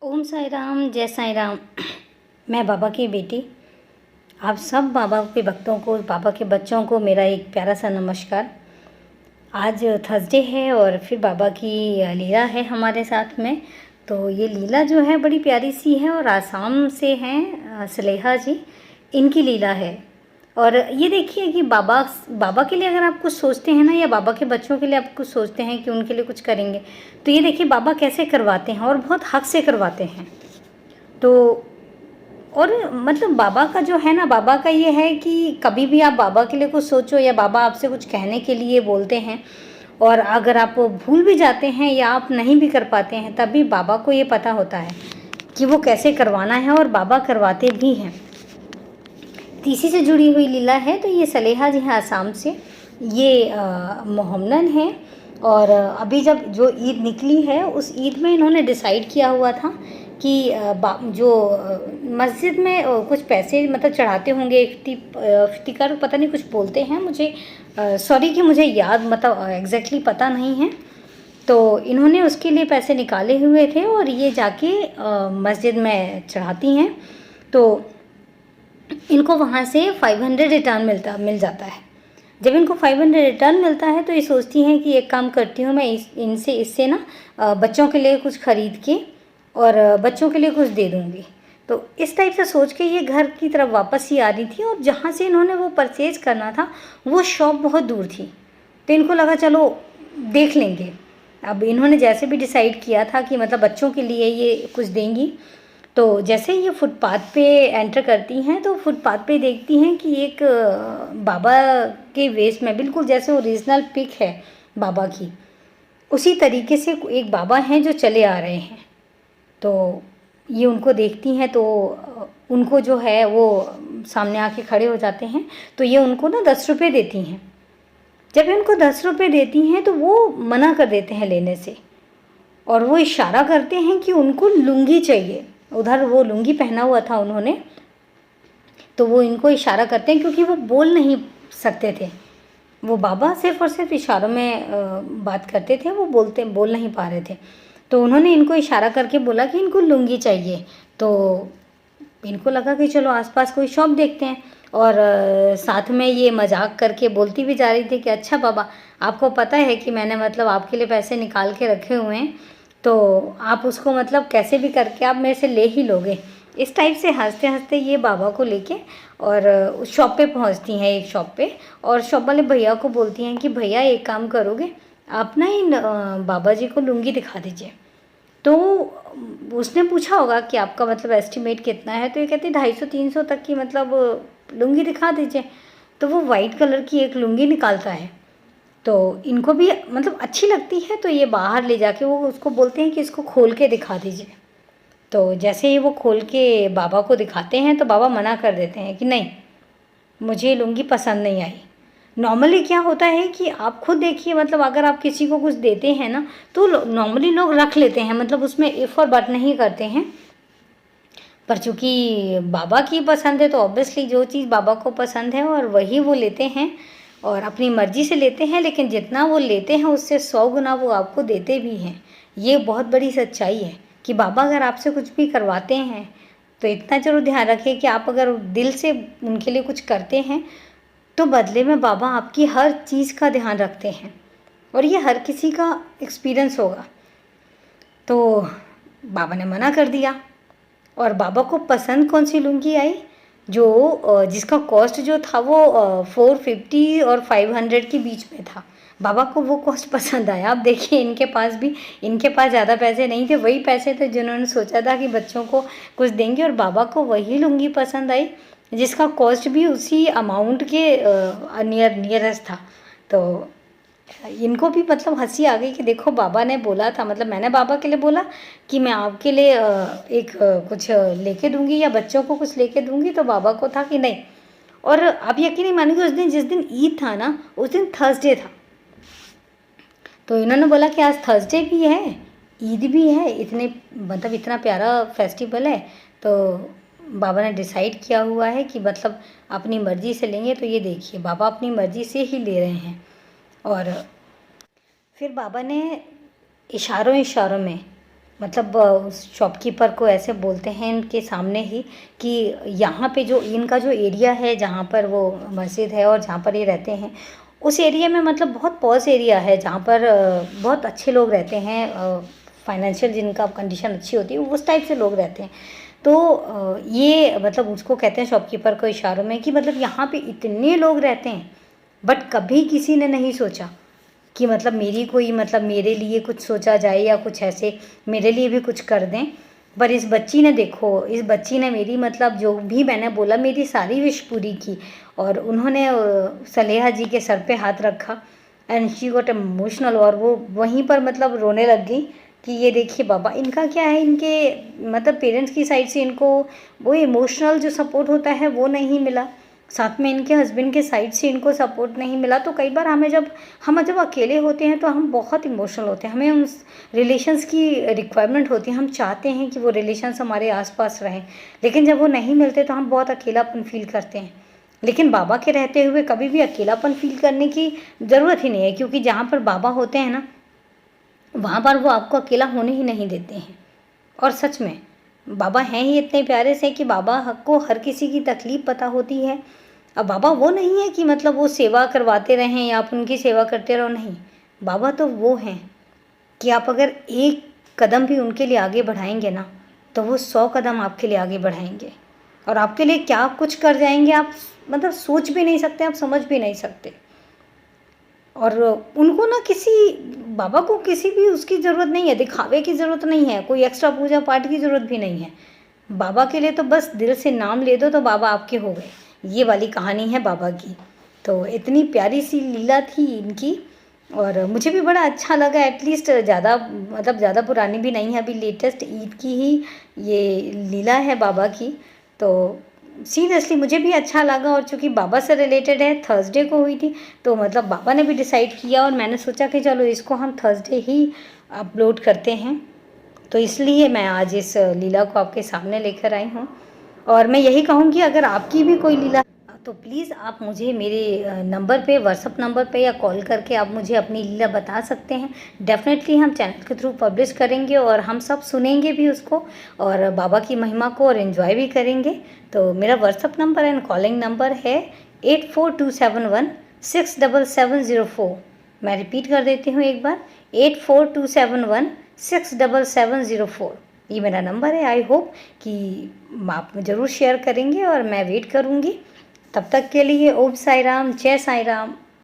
ओम साई राम, जय साई राम। मैं बाबा की बेटी, आप सब बाबा के भक्तों को, बाबा के बच्चों को मेरा एक प्यारा सा नमस्कार। आज थर्सडे है और फिर बाबा की लीला है हमारे साथ में। तो ये लीला जो है बड़ी प्यारी सी है और आसाम से हैं सलेहा जी, इनकी लीला है। और ये देखिए कि बाबा बाबा के लिए अगर आप कुछ सोचते हैं ना, या बाबा के बच्चों के लिए आप कुछ सोचते हैं कि उनके लिए कुछ करेंगे, तो ये देखिए बाबा कैसे करवाते हैं और बहुत हक से करवाते हैं। तो और मतलब बाबा का जो है ना, बाबा का ये है कि कभी भी आप बाबा के लिए कुछ सोचो या बाबा आपसे कुछ कहने के लिए बोलते हैं, और अगर आप भूल भी जाते हैं या आप नहीं भी कर पाते हैं, तब भी बाबा को ये पता होता है कि वो कैसे करवाना है, और बाबा करवाते भी हैं। इसी से जुड़ी हुई लीला है। तो ये सलेहा जी हैं आसाम से, ये मोहम्मदन हैं। और अभी जब जो ईद निकली है, उस ईद में इन्होंने डिसाइड किया हुआ था कि जो मस्जिद में कुछ पैसे मतलब चढ़ाते होंगे, इफ्तिकार पता नहीं कुछ बोलते हैं, मुझे सॉरी कि मुझे याद मतलब एग्जैक्टली पता नहीं है। तो इन्होंने उसके लिए पैसे निकाले हुए थे और ये जाके मस्जिद में चढ़ाती हैं। तो इनको वहाँ से 500 रिटर्न मिल जाता है। जब इनको 500 रिटर्न मिलता है तो ये सोचती हैं कि एक काम करती हूँ, मैं इससे ना बच्चों के लिए कुछ खरीद के और बच्चों के लिए कुछ दे दूँगी। तो इस टाइप से सोच के ये घर की तरफ वापस ही आ रही थी, और जहाँ से इन्होंने वो परचेज़ करना था वो शॉप बहुत दूर थी। तो इनको लगा चलो देख लेंगे। अब इन्होंने जैसे भी डिसाइड किया था कि मतलब बच्चों के लिए ये कुछ देंगी। तो जैसे ये फुटपाथ पे एंटर करती हैं तो फुटपाथ पे देखती हैं कि एक बाबा के वेश में, बिल्कुल जैसे ओरिजिनल पिक है बाबा की, उसी तरीके से एक बाबा हैं जो चले आ रहे हैं। तो ये उनको देखती हैं तो उनको जो है वो सामने आके खड़े हो जाते हैं। तो ये उनको ना 10 रुपये देती हैं। जब इनको 10 रुपये देती हैं तो वो मना कर देते हैं लेने से, और वो इशारा करते हैं कि उनको लुंगी चाहिए। उधर वो लुंगी पहना हुआ था उन्होंने, तो वो इनको इशारा करते हैं क्योंकि वो बोल नहीं सकते थे। वो बाबा सिर्फ और सिर्फ इशारों में बात करते थे, वो बोल नहीं पा रहे थे। तो उन्होंने इनको इशारा करके बोला कि इनको लुंगी चाहिए। तो इनको लगा कि चलो आसपास कोई शॉप देखते हैं, और साथ में ये मजाक करके बोलती भी जा रही थी कि अच्छा बाबा, आपको पता है कि मैंने मतलब आपके लिए पैसे निकाल के रखे हुए हैं, तो आप उसको मतलब कैसे भी करके आप मेरे से ले ही लोगे। इस टाइप से हंसते हंसते ये बाबा को लेके और उस शॉप पे पहुंचती हैं, एक शॉप पे। और शॉप वाले भैया को बोलती हैं कि भैया एक काम करोगे, आप ना इन बाबा जी को लुंगी दिखा दीजिए। तो उसने पूछा होगा कि आपका मतलब एस्टिमेट कितना है, तो ये कहती 250-300 तक की मतलब लुंगी दिखा दीजिए। तो वो वाइट कलर की एक लुंगी निकालता है। तो इनको भी मतलब अच्छी लगती है, तो ये बाहर ले जाके वो उसको बोलते हैं कि इसको खोल के दिखा दीजिए। तो जैसे ही वो खोल के बाबा को दिखाते हैं तो बाबा मना कर देते हैं कि नहीं, मुझे लुंगी पसंद नहीं आई। नॉर्मली क्या होता है कि आप खुद देखिए, मतलब अगर आप किसी को कुछ देते हैं ना, तो नॉर्मली लोग रख लेते हैं, मतलब उसमें इफ़ और बट नहीं करते हैं। पर चूँकि बाबा की पसंद है तो ऑब्वियसली जो चीज़ बाबा को पसंद है और वही वो लेते हैं, और अपनी मर्ज़ी से लेते हैं। लेकिन जितना वो लेते हैं उससे 100 गुना वो आपको देते भी हैं। ये बहुत बड़ी सच्चाई है कि बाबा अगर आपसे कुछ भी करवाते हैं तो इतना ज़रूर ध्यान रखें कि आप अगर दिल से उनके लिए कुछ करते हैं तो बदले में बाबा आपकी हर चीज़ का ध्यान रखते हैं। और ये हर किसी का एक्सपीरियंस होगा। तो बाबा ने मना कर दिया, और बाबा को पसंद कौन सी लुंगी आई, जो जिसका कॉस्ट जो था वो 450 और 500 के बीच में था। बाबा को वो कॉस्ट पसंद आया। अब देखिए इनके पास ज़्यादा पैसे नहीं थे, वही पैसे थे जिन्होंने सोचा था कि बच्चों को कुछ देंगे, और बाबा को वही लुंगी पसंद आई जिसका कॉस्ट भी उसी अमाउंट के नियरेस्ट था। तो इनको भी मतलब हंसी आ गई कि देखो बाबा ने बोला था, मतलब मैंने बाबा के लिए बोला कि मैं आपके लिए कुछ लेके दूंगी या बच्चों को कुछ लेके दूंगी, तो बाबा को था कि नहीं। और आप यकीन नहीं मानेंगे, उस दिन जिस दिन ईद था ना, उस दिन थर्सडे था। तो इन्होंने बोला कि आज थर्सडे भी है, ईद भी है, इतना प्यारा फेस्टिवल है। तो बाबा ने डिसाइड किया हुआ है कि मतलब अपनी मर्ज़ी से लेंगे। तो ये देखिए बाबा अपनी मर्ज़ी से ही ले रहे हैं। और फिर बाबा ने इशारों में मतलब उस शॉपकीपर को ऐसे बोलते हैं इनके सामने ही कि यहाँ पे जो इनका जो एरिया है जहाँ पर वो मस्जिद है और जहाँ पर ये रहते हैं, उस एरिया में मतलब बहुत पॉश एरिया है जहाँ पर बहुत अच्छे लोग रहते हैं, फाइनेंशियल जिनका कंडीशन अच्छी होती है उस टाइप से लोग रहते हैं। तो ये मतलब उसको कहते हैं शॉपकीपर को इशारों में कि मतलब यहाँ पे इतने लोग रहते हैं, बट कभी किसी ने नहीं सोचा कि मतलब मेरी कोई मतलब मेरे लिए कुछ सोचा जाए या कुछ ऐसे मेरे लिए भी कुछ कर दें। पर इस बच्ची ने देखो, इस बच्ची ने मेरी मतलब जो भी मैंने बोला मेरी सारी विश पूरी की, और उन्होंने सलेहा जी के सर पे हाथ रखा एंड शी गॉट इमोशनल, और वो वहीं पर मतलब रोने लग गई कि ये देखिए बाबा, इनका क्या है, इनके मतलब पेरेंट्स की साइड से इनको वो इमोशनल जो सपोर्ट होता है वो नहीं मिला, साथ में इनके हस्बैंड के साइड से इनको सपोर्ट नहीं मिला। तो कई बार हमें जब अकेले होते हैं तो हम बहुत इमोशनल होते हैं, हमें उस रिलेशंस की रिक्वायरमेंट होती है, हम चाहते हैं कि वो रिलेशंस हमारे आसपास रहें, लेकिन जब वो नहीं मिलते तो हम बहुत अकेलापन फील करते हैं। लेकिन बाबा के रहते हुए कभी भी अकेलापन फील करने की ज़रूरत ही नहीं है, क्योंकि जहाँ पर बाबा होते हैं ना, वहाँ पर वो आपको अकेला होने ही नहीं देते हैं। और सच में बाबा हैं ही इतने प्यारे से कि बाबा को हर किसी की तकलीफ़ पता होती है। अब बाबा वो नहीं है कि मतलब वो सेवा करवाते रहें या आप उनकी सेवा करते रहो, नहीं। बाबा तो वो हैं कि आप अगर एक कदम भी उनके लिए आगे बढ़ाएंगे ना, तो वो 100 कदम आपके लिए आगे बढ़ाएंगे, और आपके लिए क्या कुछ कर जाएंगे आप मतलब सोच भी नहीं सकते, आप समझ भी नहीं सकते। और उनको ना किसी बाबा को किसी भी उसकी ज़रूरत नहीं है, दिखावे की ज़रूरत नहीं है, कोई एक्स्ट्रा पूजा पाठ की ज़रूरत भी नहीं है। बाबा के लिए तो बस दिल से नाम ले दो तो बाबा आपके हो गए। ये वाली कहानी है बाबा की। तो इतनी प्यारी सी लीला थी इनकी, और मुझे भी बड़ा अच्छा लगा। एटलीस्ट ज़्यादा मतलब ज़्यादा पुरानी भी नहीं है, अभी लेटेस्ट ईद की ही ये लीला है बाबा की। तो सीरियसली मुझे भी अच्छा लगा, और चूँकि बाबा से रिलेटेड है, थर्सडे को हुई थी, तो मतलब बाबा ने भी डिसाइड किया और मैंने सोचा कि चलो इसको हम थर्सडे ही अपलोड करते हैं। तो इसलिए मैं आज इस लीला को आपके सामने लेकर आई हूँ, और मैं यही कहूँगी अगर आपकी भी कोई लीला तो प्लीज़ आप मुझे मेरे नंबर पे, व्हाट्सअप नंबर पे या कॉल करके आप मुझे अपनी लीला बता सकते हैं। डेफ़िनेटली हम चैनल के थ्रू पब्लिश करेंगे और हम सब सुनेंगे भी उसको, और बाबा की महिमा को और एंजॉय भी करेंगे। तो मेरा WhatsApp number and calling number है 8427167704। मैं रिपीट कर देती हूँ एक बार, 8427167704। ये मेरा नंबर है। आई होप कि आप ज़रूर शेयर करेंगे और मैं वेट करूँगी। तब तक के लिए ओम साई राम, जय साई राम।